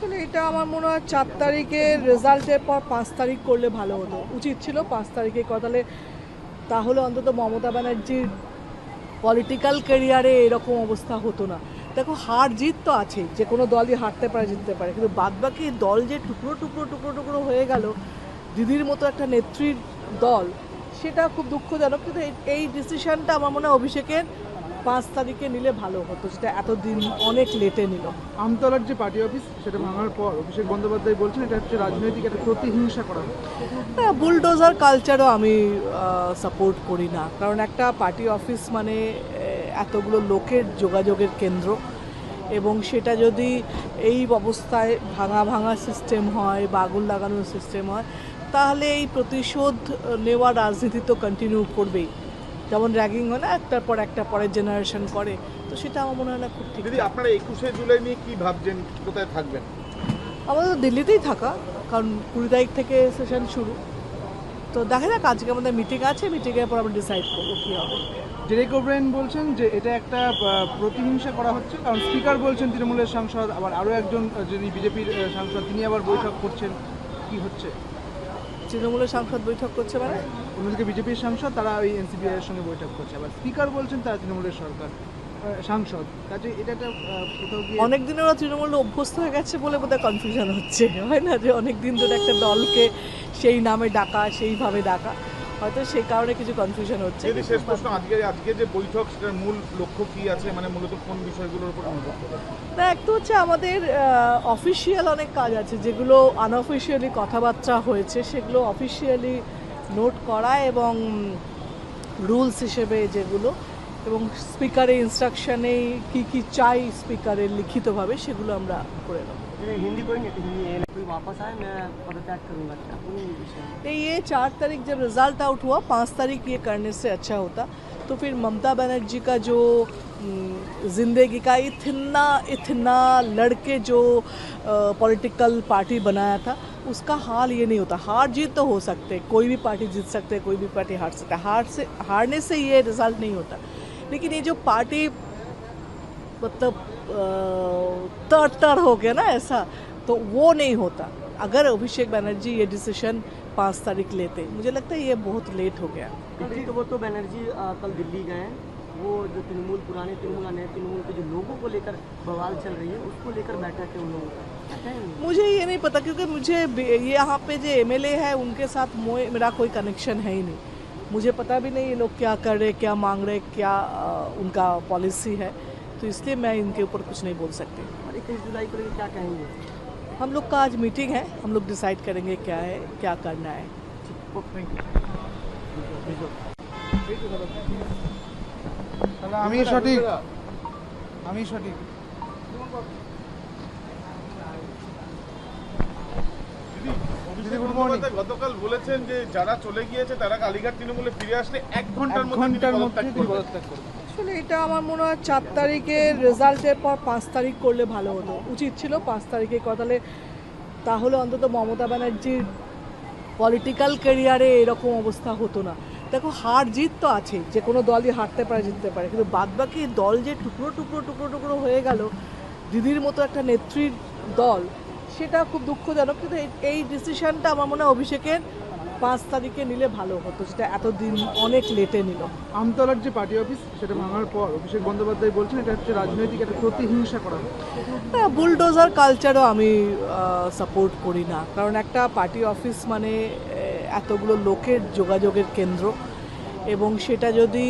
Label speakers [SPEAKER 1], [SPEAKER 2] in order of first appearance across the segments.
[SPEAKER 1] আসলে এটা আমার মনে হয় 4 তারিখের রেজাল্টের পর 5 তারিখ করলে ভালো হতো, উচিত ছিল 5 তারিখে কথা। তাহলে অন্তত মমতা ব্যানার্জির পলিটিক্যাল ক্যারিয়ারে এরকম অবস্থা হতো না। দেখো, হার জিত তো আছে, যে কোনো দলই হারতে পারে, জিততে পারে, কিন্তু বাদবাকি দল যে টুকরো টুকরো টুকরো টুকরো হয়ে গেল, দিদির মতো একটা নেত্রীর দল, সেটা খুব দুঃখজনক। কিন্তু এই ডিসিশনটা আমার মনে হয় অভিষেকের 5 তারিখে নিলে ভালো হতো, যেটা এতদিন অনেক লেটে নিল।
[SPEAKER 2] আমতলার যে পার্টি অফিস সেটা ভাঙার পর অভিষেক বন্দ্যোপাধ্যায় বলছেন এটা হচ্ছে রাজনৈতিক একটা প্রতিহিংসা করা হচ্ছে।
[SPEAKER 1] বুলডোজার কালচারও আমি সাপোর্ট করি না, কারণ একটা পার্টি অফিস মানে এতগুলো লোকের যোগাযোগের কেন্দ্র, এবং সেটা যদি এই অবস্থায় ভাঙা ভাঙা সিস্টেম হয় বা আগুন লাগানোর সিস্টেম হয়, তাহলে এই প্রতিশোধ নেওয়ার রাজনীতি তো কন্টিনিউ করবেই। যেমন র্যাগিং হয় না, একটার পর একটা পরের জেনারেশন করে, তো সেটা আমার মনে হয় না খুব ঠিক।
[SPEAKER 3] দিদি, আপনারা 21শে জুলাই নিয়ে কি ভাবছেন, কোথায় থাকবেন?
[SPEAKER 1] আমাদের তো দিল্লিতেই থাকা, কারণ 20 তারিখ থেকে সেশন শুরু। তো দেখা যাক, আজকে আমাদের মিটিং আছে, মিটিংয়ের পর আমরা ডিসাইড করবো কী হবে।
[SPEAKER 2] ডেরেক ওব্রায়েন বলছেন যে এটা একটা প্রতিহিংসা করা হচ্ছে, কারণ স্পিকার বলছেন তৃণমূলের সাংসদ, আবার আরও একজন যিনি বিজেপির সাংসদ তিনি আবার বৈঠক করছেন। কি হচ্ছে?
[SPEAKER 1] তৃণমূলের সাংসদ বৈঠক করছে মানে?
[SPEAKER 2] অন্যদিকে বিজেপির সাংসদ তারা ওই এনসিপিআই এর সঙ্গে বৈঠক করছে, আবার স্পিকার বলছেন তারা তৃণমূলের সাংসদ। কাজে এটা একটা কোথাও গিয়ে
[SPEAKER 1] অনেকদিন ওরা তৃণমূলে অভ্যস্ত হয়ে গেছে বলে বোধহয় কনফিউশন হচ্ছে, হয় না, যে অনেক দিন ধরে একটা দলকে সেই নামে ডাকা, সেইভাবে ডাকা, হয়তো সেই কারণে কিছু কনফিউশন হচ্ছে।
[SPEAKER 3] যদি শেষ প্রশ্ন, আজকে যে বৈঠক সেটার মূল লক্ষ্য কি আছে, মানে মূলত কোন বিষয়গুলোর উপর নজর দেবে?
[SPEAKER 1] না, একটা হচ্ছে আমাদের অফিসিয়াল অনেক কাজ আছে, যেগুলো আনঅফিসিয়ালি কথাবার্তা হয়েছে সেগুলো অফিসিয়ালি নোট করা, এবং রুলস হিসেবে যেগুলো, এবং স্পিকারের ইনস্ট্রাকশনে কি কি চাই স্পিকারের লিখিতভাবে, সেগুলো আমরা করে নেব।
[SPEAKER 4] हिंदी कोई नहीं, हिंदी कोई वापस आए मैं पदत्याग करूंगा क्या कोई विषय नहीं।
[SPEAKER 1] ये 4 तारीख जब रिज़ल्ट आउट हुआ, 5 तारीख ये करने से अच्छा होता, तो फिर ममता बनर्जी का जो ज़िंदगी का इतना इतना लड़के जो पॉलिटिकल पार्टी बनाया था, उसका हाल ये नहीं होता। हार जीत तो हो सकते, कोई भी पार्टी जीत सकते, कोई भी पार्टी हार सकता है, हारने से ये रिज़ल्ट नहीं होता। लेकिन ये जो पार्टी मतलब तर हो गया ना ऐसा, तो वो नहीं होता। अगर अभिषेक बनर्जी ये डिसीजन 5 तारीख लेते, मुझे लगता है ये बहुत लेट हो गया।
[SPEAKER 4] तो वो तो बनर्जी कल दिल्ली गए हैं, वो जो तृणमूल पुराने तृणमूल नए तृणमूल के जो लोगों को लेकर बवाल चल रही है उसको लेकर बैठक है उन लोगों का, क्या कहेंगे?
[SPEAKER 1] मुझे ये नहीं पता, क्योंकि मुझे ये यहाँ पे जो एमएलए है उनके साथ मेरा कोई कनेक्शन है ही नहीं। मुझे पता भी नहीं ये लोग क्या कर रहे, क्या मांग रहे, क्या उनका पॉलिसी है, तो इसलिए मैं इनके ऊपर कुछ नहीं बोल सकती।
[SPEAKER 4] और 21 जुलाई को लेकर क्या कहेंगे?
[SPEAKER 1] हम लोग का आज मीटिंग है, हम लोग डिसाइड करेंगे क्या है, क्या करना है।
[SPEAKER 2] আমি সঠিক, আমি সঠিক।
[SPEAKER 3] অভিষেক বন্দ্যোপাধ্যায় গতকাল বলেছেন যে যারা চলে গিয়েছে তারা কালীঘাট তৃণমূলে ফিরে আসলে 1 ঘন্টার মধ্যে
[SPEAKER 2] তিনি পদত্যাগ করবেন।
[SPEAKER 1] আসলে এটা আমার মনে হয় 4 তারিখের রেজাল্টের পর 5 তারিখ করলে ভালো হতো, উচিত ছিল 5 তারিখে কথা। তাহলে অন্তত মমতা ব্যানার্জির পলিটিক্যাল ক্যারিয়ারে এরকম অবস্থা হতো না। দেখো, হার জিত তো আছে, যে কোনো দলই হারতে পারে, জিততে পারে, কিন্তু বাদবাকি দল যে টুকরো টুকরো টুকরো টুকরো হয়ে গেল, দিদির মতো একটা নেত্রীর দল, সেটা খুব দুঃখজনক। কিন্তু এই ডিসিশনটা আমার মনে হয় অভিষেকের 5 তারিখে নিলে ভালো হতো, যেটা এতদিন অনেক লেটে নিল।
[SPEAKER 2] আমতলার যে পার্টি অফিস সেটা ভাঙার পর অভিষেক বন্দ্যোপাধ্যায় বলছেন এটা হচ্ছে রাজনৈতিক একটা প্রতিহিংসা করা হচ্ছে।
[SPEAKER 1] বুলডোজার কালচারও আমি সাপোর্ট করি না, কারণ একটা পার্টি অফিস মানে এতগুলো লোকের যোগাযোগের কেন্দ্র, এবং সেটা যদি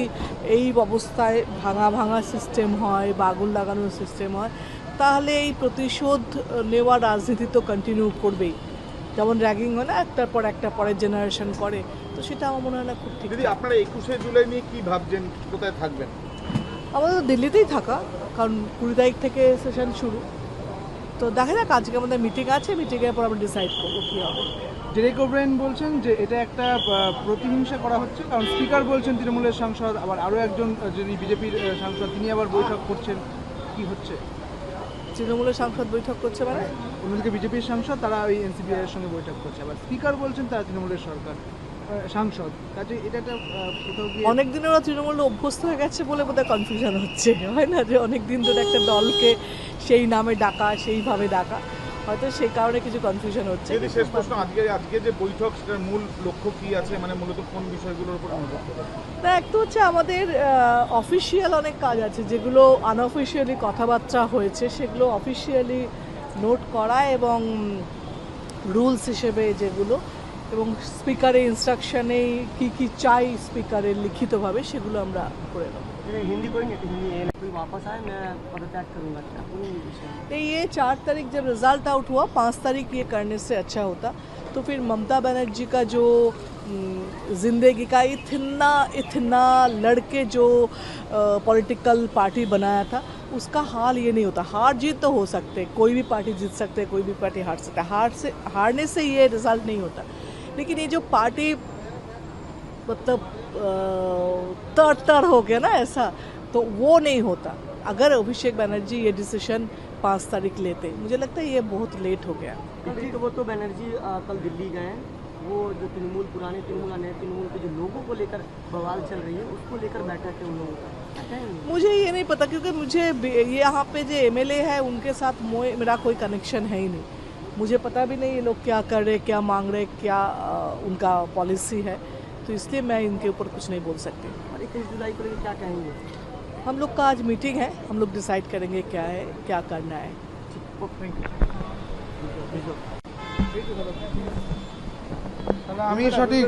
[SPEAKER 1] এই অবস্থায় ভাঙা ভাঙা সিস্টেম হয় বা আগুন লাগানোর সিস্টেম হয়, তাহলে এই প্রতিশোধ নেওয়ার রাজনীতি তো কন্টিনিউ করবেই। যেমন র্যাগিং হয় না, একটার পর একটা পরের জেনারেশন করে, তো সেটা আমার মনে হয় না খুব ঠিক।
[SPEAKER 3] দিদি, আপনারা 21শে জুলাই নিয়ে কি ভাবছেন, কোথায় থাকবেন?
[SPEAKER 1] আমাদের তো দিল্লিতেই থাকা, কারণ 20 তারিখ থেকে সেশন শুরু। তো দেখা যাক, আজকে আমাদের মিটিং আছে, মিটিংয়ের পর আমরা ডিসাইড করবো কী হবে।
[SPEAKER 2] ডেরেক ওব্রায়েন বলছেন যে এটা একটা প্রতিহিংসা করা হচ্ছে, কারণ স্পিকার বলছেন তৃণমূলের সাংসদ, আবার আরও একজন যিনি বিজেপির সাংসদ তিনি আবার বৈঠক করছেন। কি হচ্ছে?
[SPEAKER 1] তৃণমূলের সাংসদ বৈঠক করছে মানে?
[SPEAKER 2] অন্যদিকে বিজেপির সাংসদ তারা ওই এনসিপিআই এর সঙ্গে বৈঠক করছে, আবার স্পিকার বলছেন তারা তৃণমূলের সাংসদ। কাজে এটা একটা কোথাও গিয়ে
[SPEAKER 1] অনেকদিন ওরা তৃণমূলে অভ্যস্ত হয়ে গেছে বলে বোধহয় কনফিউশন হচ্ছে, হয় না, যে অনেক দিন ধরে একটা দলকে সেই নামে ডাকা, সেইভাবে ডাকা, হয়তো সেই কারণে কিছু কনফিউশন হচ্ছে।
[SPEAKER 3] যদি শেষ প্রশ্ন, আজকে যে বৈঠক সেটার মূল লক্ষ্য কি আছে, মানে মূলত কোন বিষয়গুলোর উপর নজর দেবে?
[SPEAKER 1] না, এক তো হচ্ছে আমাদের অফিসিয়াল অনেক কাজ আছে, যেগুলো আনঅফিসিয়ালি কথাবার্তা হয়েছে সেগুলো অফিসিয়ালি নোট করা এবং রুলস হিসেবে যেগুলো, এবং স্পিকারের ইনস্ট্রাকশনে কি কি চাই স্পিকারের লিখিতভাবে সেগুলো আমরা করে নেব।
[SPEAKER 4] ये हिंदी कोई नहीं, हिंदी ये कोई वापस आए मैं पदत्याग करूंगा क्या कोई विषय नहीं।
[SPEAKER 1] तो ये 4 तारीख जब रिज़ल्ट आउट हुआ, 5 तारीख ये करने से अच्छा होता। तो फिर ममता बनर्जी का जो ज़िंदगी का इतना लड़के जो पॉलिटिकल पार्टी बनाया था, उसका हाल ये नहीं होता। हार जीत तो हो सकते, कोई भी पार्टी जीत सकते, कोई भी पार्टी हार सकता है। हारने से ये रिज़ल्ट नहीं होता। लेकिन ये जो पार्टी मतलब तर हो गया ना ऐसा, तो वो नहीं होता। अगर अभिषेक बनर्जी ये डिसीजन 5 तारीख लेते, मुझे लगता है ये बहुत लेट हो गया।
[SPEAKER 4] तो वो तो बनर्जी कल दिल्ली गए हैं, वो जो तृणमूल पुराने तृणमूल नए तृणमूल के जो लोगों को लेकर बवाल चल रही है उसको लेकर बैठक है उन लोगों का, क्या कहेंगे?
[SPEAKER 1] मुझे ये नहीं पता, क्योंकि मुझे ये यहाँ पे जो एमएलए है उनके साथ मेरा कोई कनेक्शन है ही नहीं। मुझे पता भी नहीं ये लोग क्या कर रहे, क्या मांग रहे, क्या उनका पॉलिसी है, तो इसलिए मैं इनके ऊपर कुछ नहीं बोल सकती।
[SPEAKER 4] और 21 जुलाई को लेकर क्या कहेंगे?
[SPEAKER 1] हम लोग का आज मीटिंग है, हम लोग डिसाइड करेंगे क्या है, क्या करना है।
[SPEAKER 2] তাহলে আমি সঠিক